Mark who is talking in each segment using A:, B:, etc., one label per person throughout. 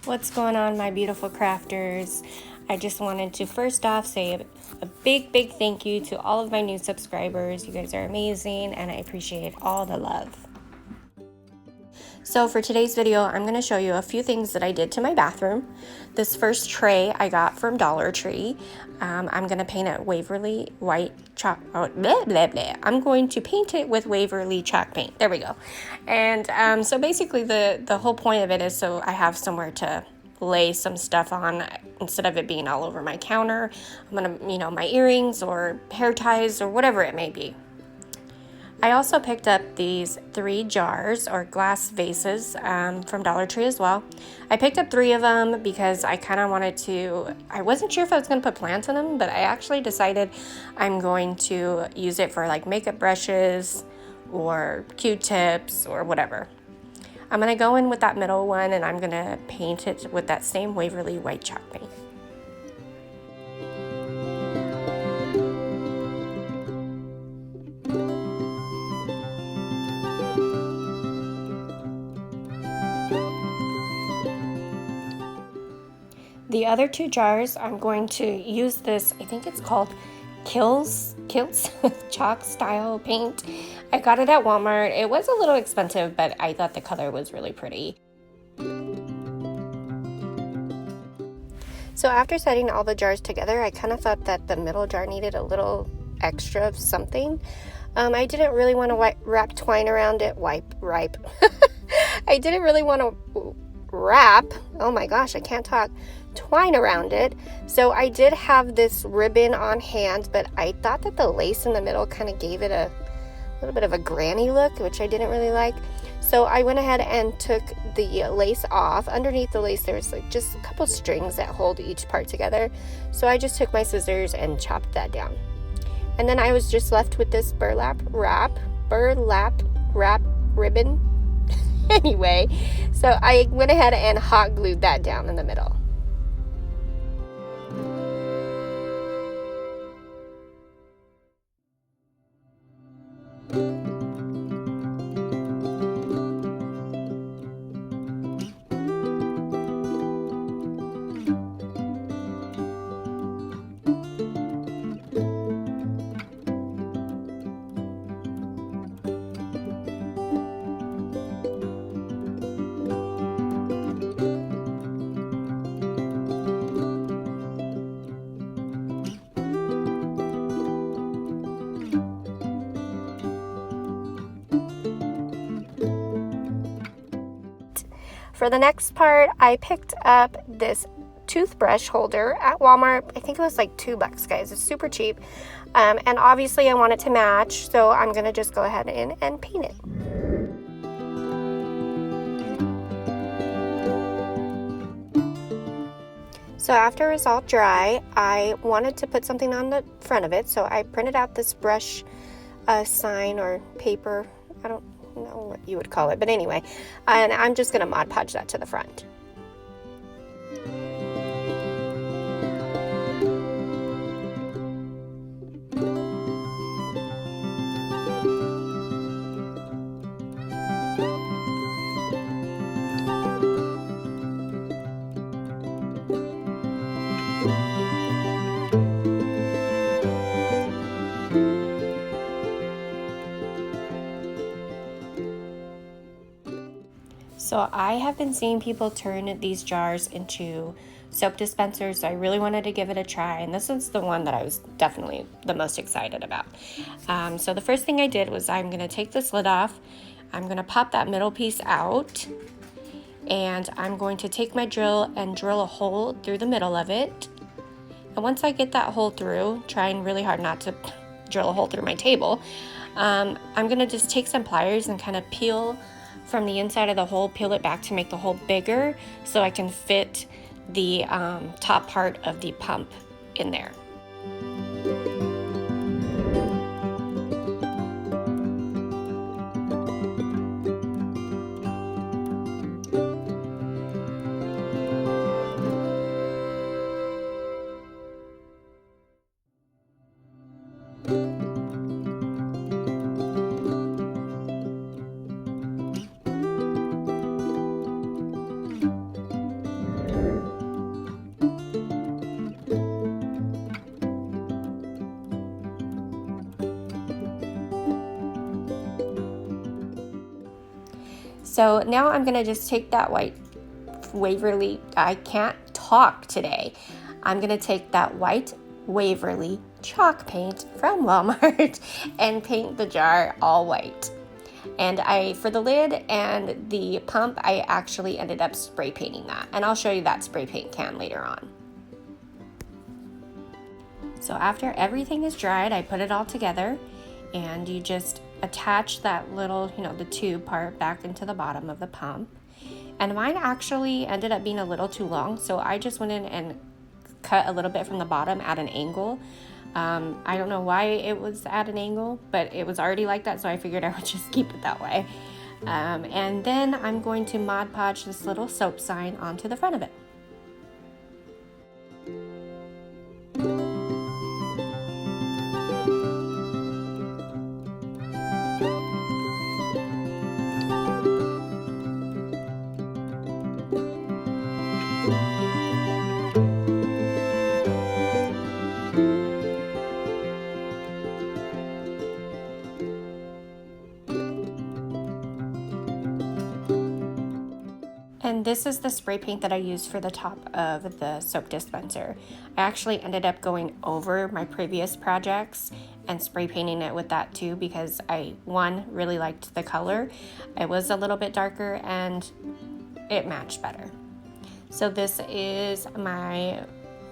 A: What's going on, my beautiful crafters? I just wanted to first off say a big thank you to all of my new subscribers. You guys are amazing and I appreciate all the love. So for today's video, I'm going to show you a few things that I did to my bathroom. This first tray I got from Dollar Tree. I'm going to paint it Waverly white chalk. Oh, blah, blah, blah. I'm going to paint it with Waverly chalk paint. There we go. And so basically the whole point of it is so I have somewhere to lay some stuff on instead of it being all over my counter. I'm going to, my earrings or hair ties or whatever it may be. I also picked up these 3 jars or glass vases from Dollar Tree as well. I picked up 3 of them because I kind of wanted to, I wasn't sure if I was going to put plants in them, but I actually decided I'm going to use it for like makeup brushes or Q-tips or whatever. I'm going to go in with that middle one and I'm going to paint it with that same Waverly white chalk paint. The other 2 jars, I'm going to use this, I think it's called Kilts chalk style paint. I got it at Walmart. It was a little expensive, but I thought the color was really pretty. So after setting all the jars together, I kind of thought that the middle jar needed a little extra of something. I didn't really want to wrap twine around it. I didn't really want to wrap, oh my gosh, I can't talk, twine around it. So I did have this ribbon on hand, but I thought that the lace in the middle kind of gave it a little bit of a granny look, which I didn't really like. So I went ahead and took the lace off. Underneath the lace there's like just a couple strings that hold each part together. So I just took my scissors and chopped that down. And then I was just left with this burlap wrap ribbon. Anyway, so I went ahead and hot glued that down in the middle. For the next part, I picked up this toothbrush holder at Walmart. I think it was like $2, guys. It's super cheap. And obviously I want it to match, so I'm going to just go ahead and paint it. So after it was all dry, I wanted to put something on the front of it, so I printed out this brush sign or paper. I don't know what you would call it, but anyway, and I'm just going to Mod Podge that to the front. So I have been seeing people turn these jars into soap dispensers, so I really wanted to give it a try, and this is the one that I was definitely the most excited about. So the first thing I did was I'm going to take this lid off, I'm going to pop that middle piece out, and I'm going to take my drill and drill a hole through the middle of it. And once I get that hole through, trying really hard not to drill a hole through my table, I'm going to just take some pliers and kind of peel from the inside of the hole, peel it back to make the hole bigger so I can fit the top part of the pump in there. So now I'm gonna just take that white Waverly, I can't talk today. I'm gonna take that white Waverly chalk paint from Walmart and paint the jar all white. And for the lid and the pump, I actually ended up spray painting that. And I'll show you that spray paint can later on. So after everything is dried, I put it all together, and you just attach that little, the tube part back into the bottom of the pump. And mine actually ended up being a little too long, so I just went in and cut a little bit from the bottom at an angle. I don't know why it was at an angle, but it was already like that, so I figured I would just keep it that way. And then I'm going to Mod Podge this little soap sign onto the front of it. And this is the spray paint that I used for the top of the soap dispenser. I actually ended up going over my previous projects and spray painting it with that too, because I, one, really liked the color. It was a little bit darker and it matched better. So this is my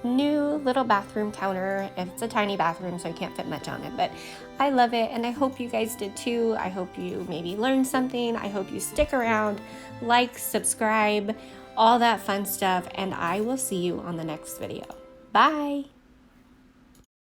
A: new little bathroom counter. It's a tiny bathroom, so I can't fit much on it, but I love it, and I hope you guys did too. I hope you maybe learned something. I hope you stick around, like, subscribe, all that fun stuff, and I will see you on the next video. Bye!